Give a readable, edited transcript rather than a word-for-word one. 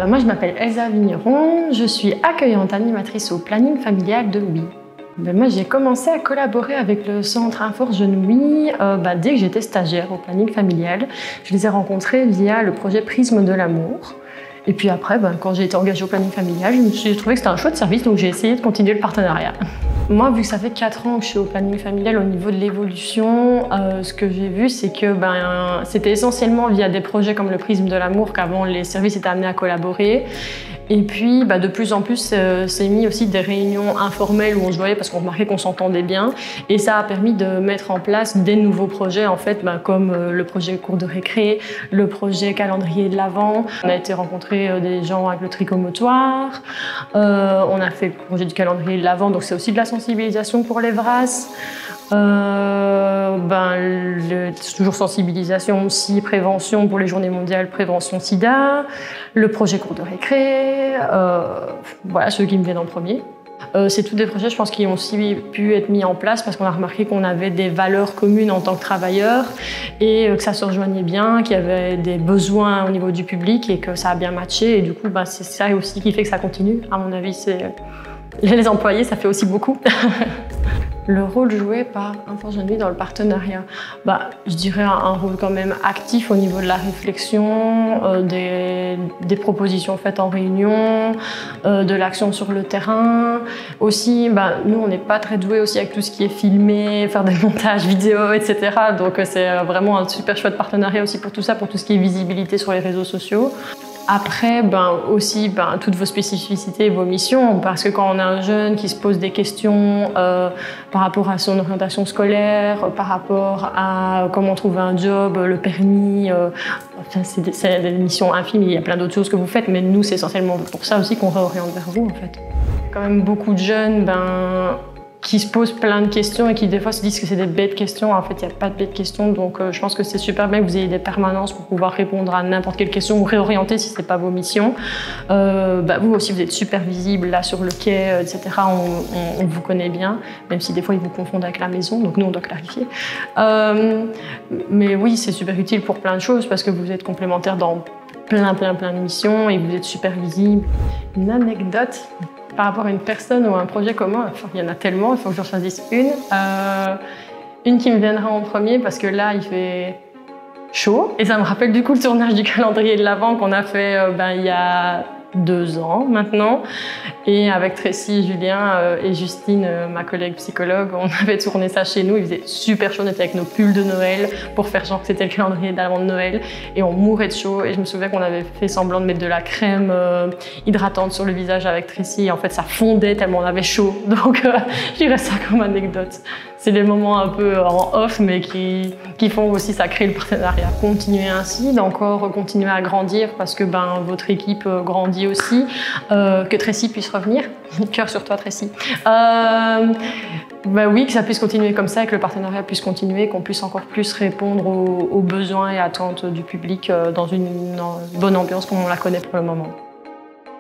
Moi, je m'appelle Elsa Vigneron, je suis accueillante animatrice au planning familial de Louis. Moi, j'ai commencé à collaborer avec le centre Inforce Jeune Louis dès que j'étais stagiaire au planning familial. Je les ai rencontrés via le projet Prisme de l'amour. Et puis après, quand j'ai été engagée au planning familial, j'ai trouvé que c'était un chouette service, donc j'ai essayé de continuer le partenariat. Moi, vu que ça fait 4 ans que je suis au planning familial, au niveau de l'évolution, ce que j'ai vu, c'est que c'était essentiellement via des projets comme le Prisme de l'amour qu'avant les services étaient amenés à collaborer. Et puis, de plus en plus, c'est mis aussi des réunions informelles où on se voyait parce qu'on remarquait qu'on s'entendait bien. Et ça a permis de mettre en place des nouveaux projets, en fait, comme le projet cours de récré, le projet calendrier de l'Avent. On a été rencontrer des gens avec le tricomotoire. On a fait le projet du calendrier de l'Avent, donc c'est aussi de la sensibilisation pour les VRAS. Toujours sensibilisation aussi, prévention pour les journées mondiales, prévention sida, le projet cours de récré, voilà ceux qui me viennent en premier. C'est tous des projets, je pense, qui ont aussi pu être mis en place parce qu'on a remarqué qu'on avait des valeurs communes en tant que travailleurs et que ça se rejoignait bien, qu'il y avait des besoins au niveau du public et que ça a bien matché. Et du coup, c'est ça aussi qui fait que ça continue. À mon avis, les employés, ça fait aussi beaucoup. Le rôle joué par Inforce Jeune Louis dans le partenariat, je dirais un rôle quand même actif au niveau de la réflexion, des propositions faites en réunion, de l'action sur le terrain. Aussi, nous on n'est pas très doués aussi avec tout ce qui est filmé, faire des montages vidéo, etc. Donc c'est vraiment un super chouette partenariat aussi pour tout ça, pour tout ce qui est visibilité sur les réseaux sociaux. Après, aussi toutes vos spécificités et vos missions, parce que quand on a un jeune qui se pose des questions par rapport à son orientation scolaire, par rapport à comment trouver un job, le permis, c'est des missions infimes, il y a plein d'autres choses que vous faites, mais nous, c'est essentiellement pour ça aussi qu'on réoriente vers vous, en fait. Il y a quand même beaucoup de jeunes qui se posent plein de questions et qui des fois se disent que c'est des bêtes questions. En fait, il n'y a pas de bêtes questions, donc je pense que c'est super bien que vous ayez des permanences pour pouvoir répondre à n'importe quelle question ou réorienter si ce n'est pas vos missions. Vous aussi, vous êtes super visible là sur le quai, etc. On vous connaît bien, même si des fois ils vous confondent avec la maison, donc nous on doit clarifier. Mais oui, c'est super utile pour plein de choses parce que vous êtes complémentaires dans plein de missions et vous êtes super visible. Une anecdote par rapport à une personne ou à un projet commun, il y en a tellement, il faut que j'en choisisse une. Une qui me viendra en premier parce que là, il fait chaud. Et ça me rappelle du coup le tournage du calendrier de l'Avent qu'on a fait il y a 2 ans maintenant. Et avec Tracy, Julien et Justine, ma collègue psychologue, on avait tourné ça chez nous. Il faisait super chaud, on était avec nos pulls de Noël pour faire genre que c'était le calendrier de l'Avent de Noël. Et on mourait de chaud. Et je me souviens qu'on avait fait semblant de mettre de la crème hydratante sur le visage avec Tracy. Et en fait, ça fondait tellement on avait chaud. Donc, je dirais ça comme anecdote. C'est des moments un peu en off, mais qui font aussi, ça crée le partenariat. Continuer ainsi, d'encore continuer à grandir parce que votre équipe grandit aussi, que Tracy puisse revenir. Cœur sur toi, Tracy. Oui, que ça puisse continuer comme ça, que le partenariat puisse continuer, qu'on puisse encore plus répondre aux besoins et attentes du public dans une bonne ambiance comme on la connaît pour le moment.